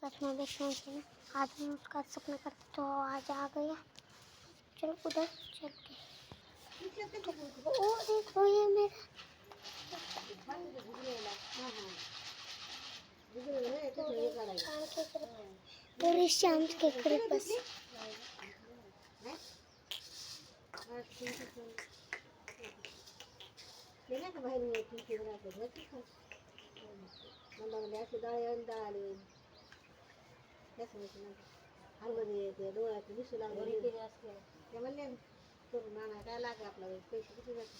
सच में देखना चाहिए। आज मैं उसका सपना करती तो आज आ गया। चलो उधर चलते। ओ देखो ये मेरा पूरे शाम के करीब बस डोळ्यात दिसू लागले ते म्हणले करून आणा काय लागे आपल्याला पैसे किती जाते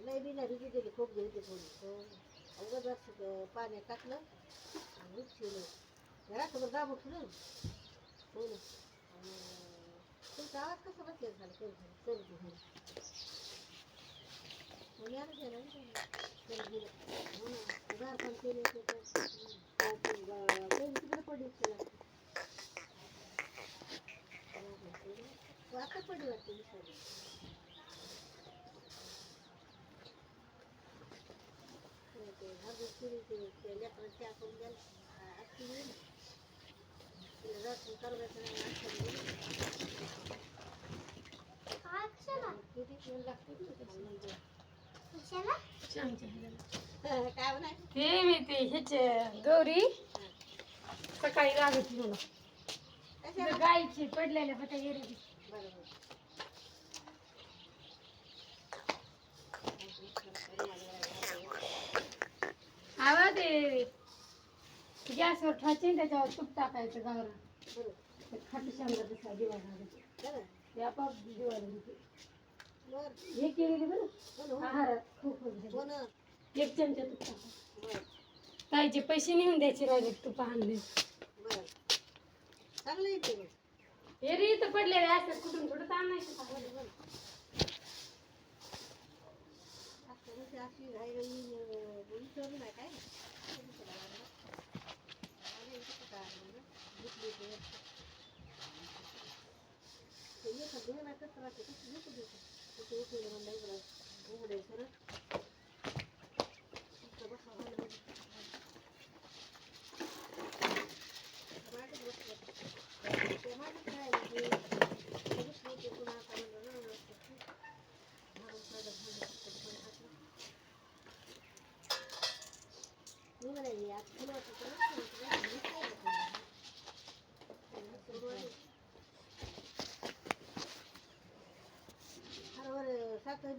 लय बिना भिजू दिली खूप घ्यायचे थोडी अवघड पाण्यात टाकलं आणि ठेवलं घरासमोर दाबून ठेवलं हो ना तुमचा आवाज कसा बसलेला झाला सर्दी हो ना गार पण केले तिकडे पडली आता पडली वाटते दिसायला लेकरांची आपण रात्री करायचं किती लागते काय म्हणा ते मी ते ह्याचे गौरी सकाळी लागत मला गायची पडलेल्या पट्या गेली आवा ते गॅसवर ठेवायचे त्याच्यावर तूप टाकायचं गावरा खाटी शांगा तसा दिवाळी ते आपाप दिवाळी हे केलेली बरं आहारात खूप एक चमचा तूप टाका ताईचे पैसे नेऊन द्यायचे राहिले तूप आणले हे रे इथं पडलेले असतात कुठून कुठं आणायचं साखर